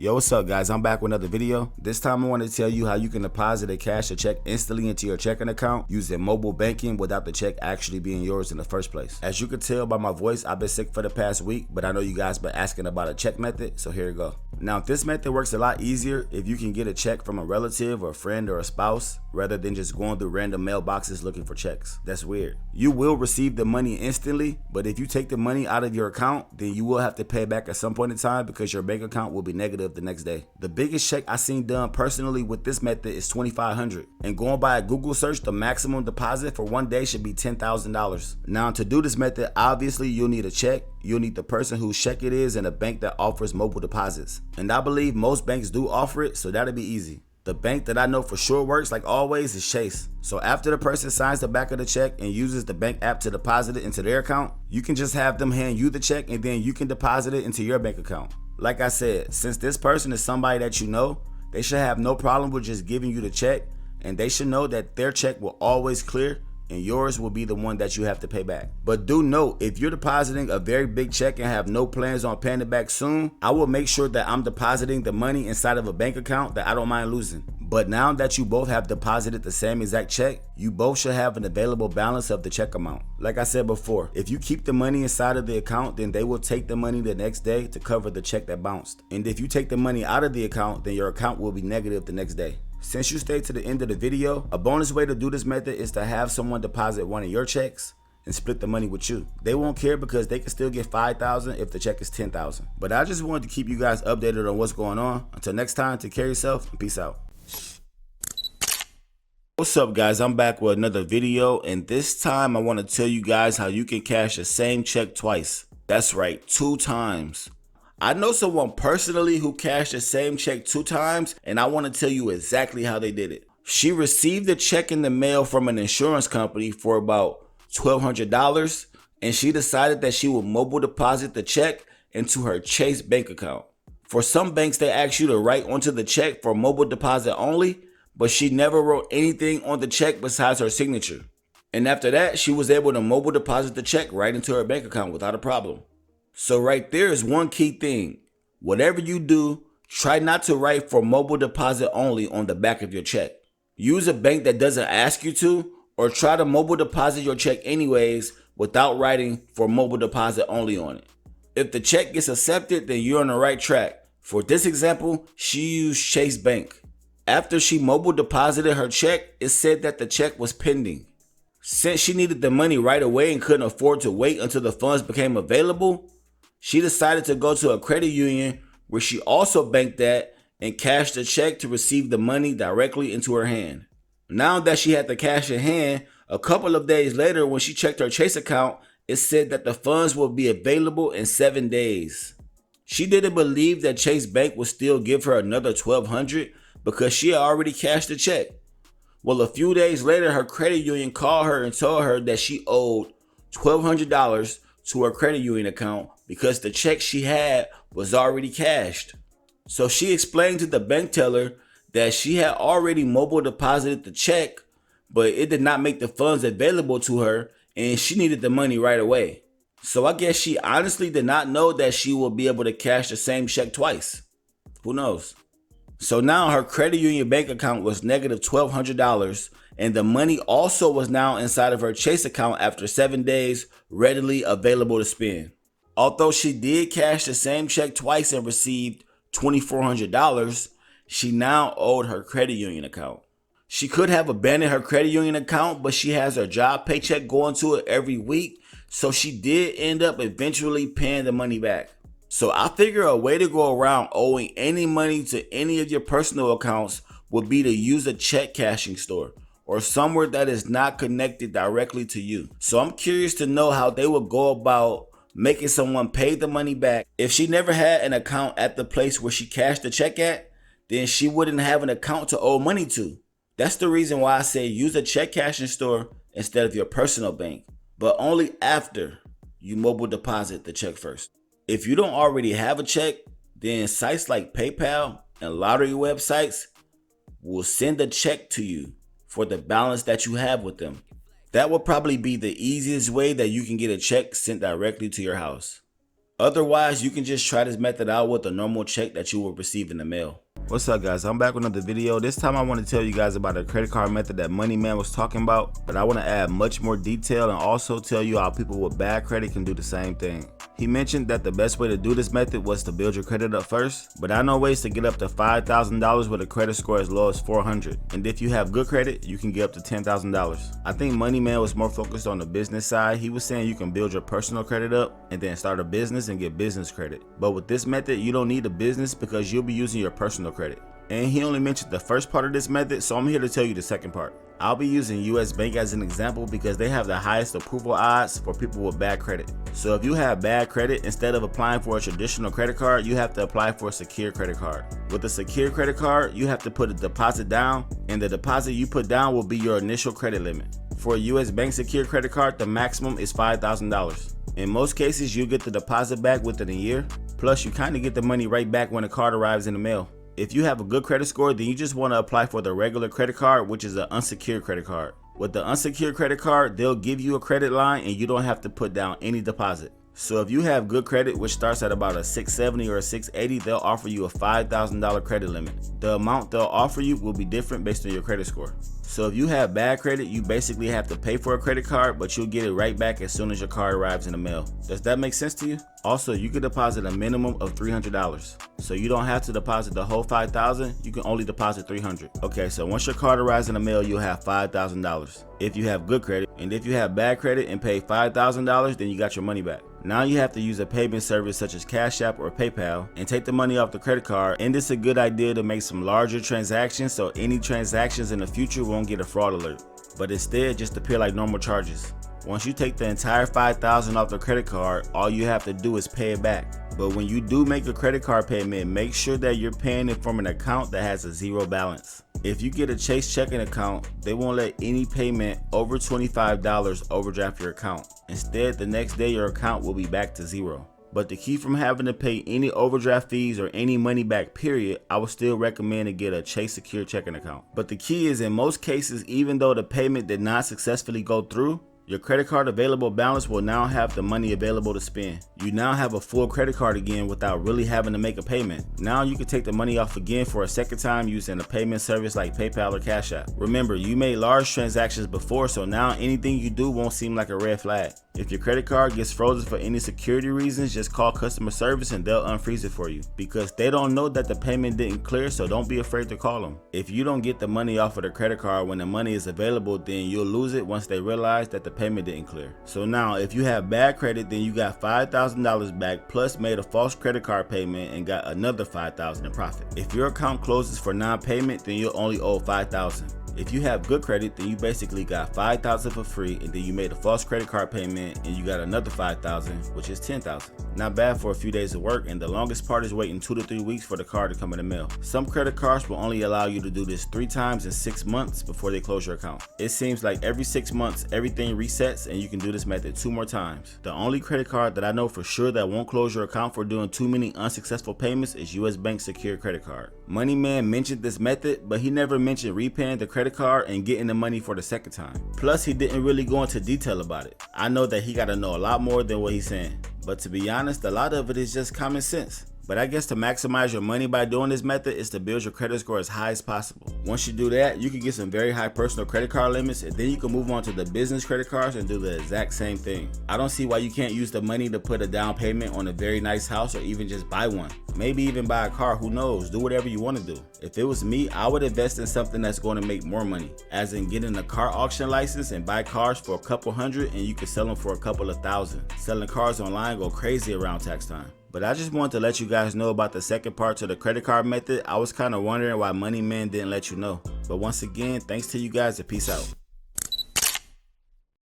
Yo, what's up guys? I'm back with another video. This time I want to tell you how you can deposit a cash or check instantly into your checking account using mobile banking without the check actually being yours in the first place. As you can tell by my voice, I've been sick for the past week, but I know you guys been asking about a check method, so here you go. Now, this method works a lot easier if you can get a check from a relative or a friend or a spouse rather than just going through random mailboxes looking for checks. That's weird. You will receive the money instantly, but if you take the money out of your account, then you will have to pay back at some point in time because your bank account will be negative the next day. The biggest check I seen done personally with this method is $2,500, and going by a Google search, the maximum deposit for one day should be $10,000. Now, to do this method, obviously you'll need a check, you'll need the person whose check it is, and a bank that offers mobile deposits. And I believe most banks do offer it, so that'll be easy. The bank that I know for sure works, like always, is Chase. So after the person signs the back of the check and uses the bank app to deposit it into their account, you can just have them hand you the check and then you can deposit it into your bank account. Like I said, since this person is somebody that you know, they should have no problem with just giving you the check, and they should know that their check will always clear and yours will be the one that you have to pay back. But do note, if you're depositing a very big check and have no plans on paying it back soon, I will make sure that I'm depositing the money inside of a bank account that I don't mind losing. But now that you both have deposited the same exact check, you both should have an available balance of the check amount. Like I said before, if you keep the money inside of the account, then they will take the money the next day to cover the check that bounced. And if you take the money out of the account, then your account will be negative the next day. Since you stayed to the end of the video, a bonus way to do this method is to have someone deposit one of your checks and split the money with you. They won't care because they can still get $5,000 if the check is $10,000. But I just wanted to keep you guys updated on what's going on. Until next time, take care of yourself and peace out. What's up guys, I'm back with another video, and this time I want to tell you guys how you can cash the same check twice. That's right, 2 times. I know someone personally who cashed the same check 2 times, and I want to tell you exactly how they did it. She received a check in the mail from an insurance company for about $1,200, and she decided that she would mobile deposit the check into her Chase bank account. For some banks, they ask you to write onto the check for mobile deposit only, but she never wrote anything on the check besides her signature. And after that, she was able to mobile deposit the check right into her bank account without a problem. So right there is one key thing. Whatever you do, try not to write for mobile deposit only on the back of your check. Use a bank that doesn't ask you to, or try to mobile deposit your check anyways without writing for mobile deposit only on it. If the check gets accepted, then you're on the right track. For this example, she used Chase Bank. After she mobile deposited her check, it said that the check was pending. Since she needed the money right away and couldn't afford to wait until the funds became available, she decided to go to a credit union where she also banked at and cashed the check to receive the money directly into her hand. Now that she had the cash in hand, a couple of days later when she checked her Chase account, it said that the funds will be available in 7 days. She didn't believe that Chase Bank would still give her another $1,200 because she had already cashed the check. Well, a few days later, her credit union called her and told her that she owed $1,200 to her credit union account because the check she had was already cashed. So she explained to the bank teller that she had already mobile deposited the check, but it did not make the funds available to her and she needed the money right away. So I guess she honestly did not know that she would be able to cash the same check twice. Who knows? So now her credit union bank account was negative $1,200, and the money also was now inside of her Chase account after 7 days, readily available to spend. Although she did cash the same check twice and received $2,400, she now owed her credit union account. She could have abandoned her credit union account, but she has her job paycheck going to it every week, so she did end up eventually paying the money back. So I figure a way to go around owing any money to any of your personal accounts would be to use a check cashing store or somewhere that is not connected directly to you. So I'm curious to know how they would go about making someone pay the money back. If she never had an account at the place where she cashed the check at, then she wouldn't have an account to owe money to. That's the reason why I say use a check cashing store instead of your personal bank, but only after you mobile deposit the check first. If you don't already have a check, then sites like PayPal and lottery websites will send a check to you for the balance that you have with them. That will probably be the easiest way that you can get a check sent directly to your house. Otherwise, you can just try this method out with a normal check that you will receive in the mail. What's up, guys? I'm back with another video. This time I want to tell you guys about a credit card method that Money Man was talking about, but I want to add much more detail and also tell you how people with bad credit can do the same thing. He mentioned that the best way to do this method was to build your credit up first, but I know ways to get up to $5,000 with a credit score as low as $400. And if you have good credit, you can get up to $10,000. I think Money Man was more focused on the business side. He was saying you can build your personal credit up and then start a business and get business credit. But with this method, you don't need a business because you'll be using your personal credit. And he only mentioned the first part of this method, so I'm here to tell you the second part. I'll be using US Bank as an example because they have the highest approval odds for people with bad credit. So if you have bad credit, instead of applying for a traditional credit card, you have to apply for a secure credit card. With a secure credit card, you have to put a deposit down, and the deposit you put down will be your initial credit limit. For a US Bank secure credit card, the maximum is $5,000. In most cases, you get the deposit back within a year, plus you kind of get the money right back when the card arrives in the mail. If you have a good credit score, then you just want to apply for the regular credit card, which is an unsecured credit card. With the unsecured credit card, they'll give you a credit line and you don't have to put down any deposit. So if you have good credit, which starts at about a 670 or a 680, they'll offer you a $5,000 credit limit. The amount they'll offer you will be different based on your credit score. So if you have bad credit, you basically have to pay for a credit card, but you'll get it right back as soon as your card arrives in the mail. Does that make sense to you? Also, you can deposit a minimum of $300. So you don't have to deposit the whole $5,000, you can only deposit $300. Okay, so once your card arrives in the mail, you'll have $5,000 if you have good credit. And if you have bad credit and pay $5,000, then you got your money back. Now you have to use a payment service such as Cash App or PayPal and take the money off the credit card, and it's a good idea to make some larger transactions so any transactions in the future won't get a fraud alert, but instead just appear like normal charges. Once you take the entire $5,000 off the credit card, all you have to do is pay it back. But when you do make a credit card payment, make sure that you're paying it from an account that has a zero balance. If you get a Chase checking account, they won't let any payment over $25 overdraft your account. Instead, the next day your account will be back to zero. But to keep from having to pay any overdraft fees or any money back period, I would still recommend to get a Chase secure checking account. But the key is, in most cases, even though the payment did not successfully go through, your credit card available balance will now have the money available to spend. You now have a full credit card again without really having to make a payment. Now you can take the money off again for a second time using a payment service like PayPal or Cash App. Remember, you made large transactions before, so now anything you do won't seem like a red flag. If your credit card gets frozen for any security reasons, just call customer service and they'll unfreeze it for you, because they don't know that the payment didn't clear, so don't be afraid to call them. If you don't get the money off of the credit card when the money is available, then you'll lose it once they realize that the payment didn't clear. So now if you have bad credit, then you got $5,000 back, plus made a false credit card payment and got another $5,000 in profit. If your account closes for non-payment, then you'll only owe $5,000. If you have good credit, then you basically got $5,000 for free, and then you made a false credit card payment and you got another $5,000, which is $10,000. Not bad for a few days of work, and the longest part is waiting 2 to 3 weeks for the card to come in the mail. Some credit cards will only allow you to do this 3 times in 6 months before they close your account. It seems like every 6 months everything resets and you can do this method 2 more times. The only credit card that I know for sure that won't close your account for doing too many unsuccessful payments is US Bank Secure Credit Card. Money Man mentioned this method, but he never mentioned repaying the credit card and getting the money for the second time. Plus, he didn't really go into detail about it. I know that he got to know a lot more than what he's saying, but to be honest, a lot of it is just common sense. But I guess to maximize your money by doing this method is to build your credit score as high as possible. Once you do that, you can get some very high personal credit card limits, and then you can move on to the business credit cards and do the exact same thing. I don't see why you can't use the money to put a down payment on a very nice house, or even just buy one. Maybe even buy a car, who knows? Do whatever you want to do. If it was me, I would invest in something that's going to make more money, as in getting a car auction license and buy cars for a couple hundred and you can sell them for a couple of thousand. Selling cars online go crazy around tax time. But I just wanted to let you guys know about the second part to the credit card method. I was kind of wondering why Money Man didn't let you know. But once again, thanks to you guys and peace out.